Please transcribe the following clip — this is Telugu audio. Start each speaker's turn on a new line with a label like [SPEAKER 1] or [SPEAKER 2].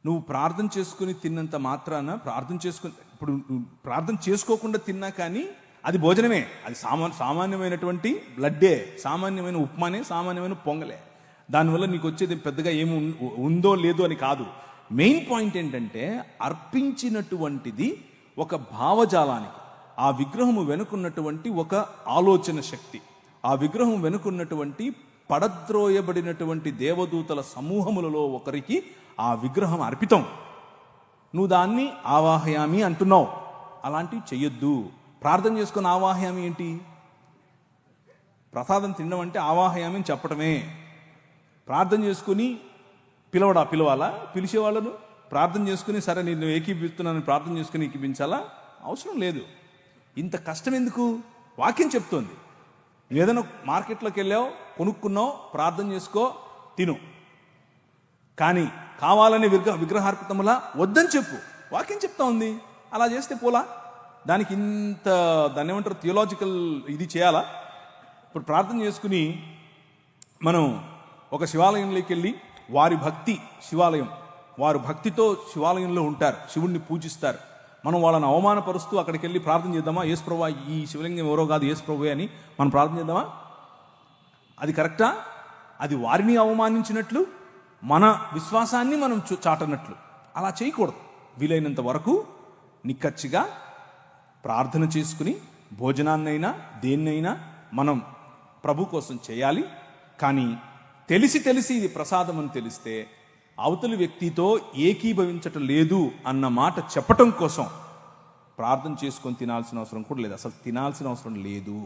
[SPEAKER 1] నువ్వు ప్రార్థన చేసుకుని తిన్నంత మాత్రాన ఇప్పుడు ప్రార్థన చేసుకోకుండా తిన్నా కానీ అది భోజనమే. అది సామాన్యమైనటువంటి బ్లడ్డే, సామాన్యమైన ఉప్మానే, సామాన్యమైన పొంగలే. దానివల్ల నీకు వచ్చేది పెద్దగా ఏమి ఉందో లేదో అని కాదు. మెయిన్ పాయింట్ ఏంటంటే అర్పించినటువంటిది ఒక భావజాలానికి, ఆ విగ్రహము వెనుకున్నటువంటి ఒక ఆలోచన శక్తి, ఆ విగ్రహం వెనుకున్నటువంటి పడద్రోయబడినటువంటి దేవదూతల సమూహములలో ఒకరికి ఆ విగ్రహం అర్పితం. నువ్వు దాన్ని ఆవాహయామి అంటున్నావు. అలాంటివి చెయ్యొద్దు. ప్రార్థన చేసుకుని ఆవాహయామి ఏంటి? ప్రసాదం తినడం అంటే ఆవాహయామి అని చెప్పటమే. ప్రార్థన చేసుకుని పిలవాలా? పిలిచేవాళ్ళను ప్రార్థన చేసుకుని సరే నేను ఏకీపిస్తున్నాను ప్రార్థన చేసుకుని ఏకీపించాలా? అవసరం లేదు. ఇంత కష్టం ఎందుకు? వాక్యం చెప్తోంది. ఏదైనా మార్కెట్లోకి వెళ్ళావు, కొనుక్కున్నావు, ప్రార్థన చేసుకో, తిను. కానీ కావాలని విగ్రహార్పితములా వద్దని చెప్పు. వాక్యం చెప్తా ఉంది. అలా చేస్తే పోలా? దానికి దాన్ని ఏమంటారు, థియోలాజికల్ ఇది చేయాలా? ఇప్పుడు ప్రార్థన చేసుకుని మనం ఒక శివాలయంలోకి వెళ్ళి వారి భక్తితో శివాలయంలో ఉంటారు, శివుణ్ణి పూజిస్తారు. మనం వాళ్ళని అవమానపరుస్తూ అక్కడికి వెళ్ళి ప్రార్థన చేద్దామా? యేసు ప్రభువా, ఈ శివలింగం ఎవరో కాదు, యేసు ప్రభువే అని మనం ప్రార్థన చేద్దామా? అది కరెక్టా? అది వారిని అవమానించినట్లు, మన విశ్వాసాన్ని మనం చాటనట్లు. అలా చేయకూడదు. వీలైనంత వరకు నిక్కచ్చిగా ప్రార్థన చేసుకుని భోజనాన్నైనా దేన్నైనా మనం ప్రభు కోసం చేయాలి. కానీ తెలిసి ఇది ప్రసాదం అని తెలిస్తే అవతలి వ్యక్తితో ఏకీభవించటం లేదు అన్న మాట చెప్పటం కోసం ప్రార్థన చేసుకొని తినాల్సిన అవసరం కూడా లేదు. అసలు తినాల్సిన అవసరం లేదు.